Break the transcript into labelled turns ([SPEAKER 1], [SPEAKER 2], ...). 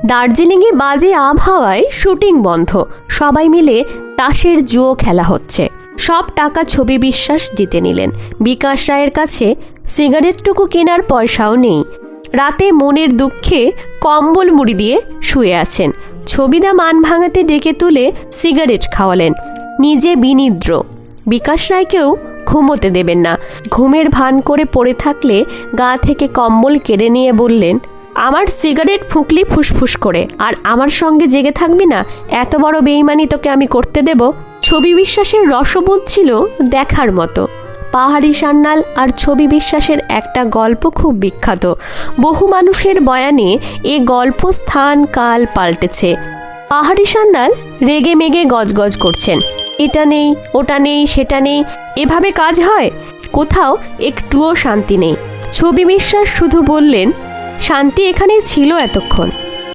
[SPEAKER 1] দার্জিলিংয়ে বাজে আবহাওয়ায় শুটিং বন্ধ, সবাই মিলে তাসের জুয়ো খেলা হচ্ছে। সব টাকা ছবি বিশ্বাস জিতে নিলেন। বিকাশ রায়ের কাছে সিগারেটটুকু কেনার পয়সাও নেই। রাতে মনের দুঃখে কম্বল মুড়ি দিয়ে শুয়ে আছেন। ছবিদা মান ভাঙাতে ডেকে তুলে সিগারেট খাওয়ালেন, নিজে বিনিদ্র। বিকাশ রায়কেও ঘুমোতে দেবেন না। ঘুমের ভান করে পড়ে থাকলে গা থেকে কম্বল কেড়ে নিয়ে বললেন, আমার সিগারেট ফুঁকলি ফুসফুস করে, আর আমার সঙ্গে জেগে থাকবি না? এত বড় বেইমানি তোকে আমি করতে দেব? ছবি বিশ্বাসের রসবোধ ছিল দেখার মতো। পাহাড়ি সান্যাল আর ছবি বিশ্বাসের একটা গল্প খুব বিখ্যাত। বহু মানুষের বয়ানে এ গল্প স্থান কাল পাল্টেছে। পাহাড়ি সান্যাল রেগে মেগে গজগজ করছেন, এটা নেই, ওটা নেই, সেটা নেই, এভাবে কাজ হয়? কোথাও একটুও শান্তি নেই। ছবি বিশ্বাস শুধু বললেন, শান্তি এখানে ছিল এতক্ষণ,